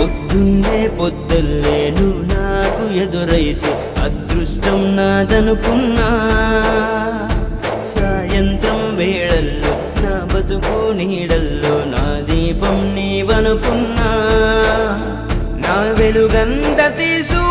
పొద్దున్నే పొద్దుల్లే నువ్వు నాకు ఎదురైతే అదృష్టం నాదనుకున్నా. సాయంత్రం వేళల్లో నా బతుకు నీడల్లో నా దీపం నీవనుకున్నా. నా వెలుగంత తీసు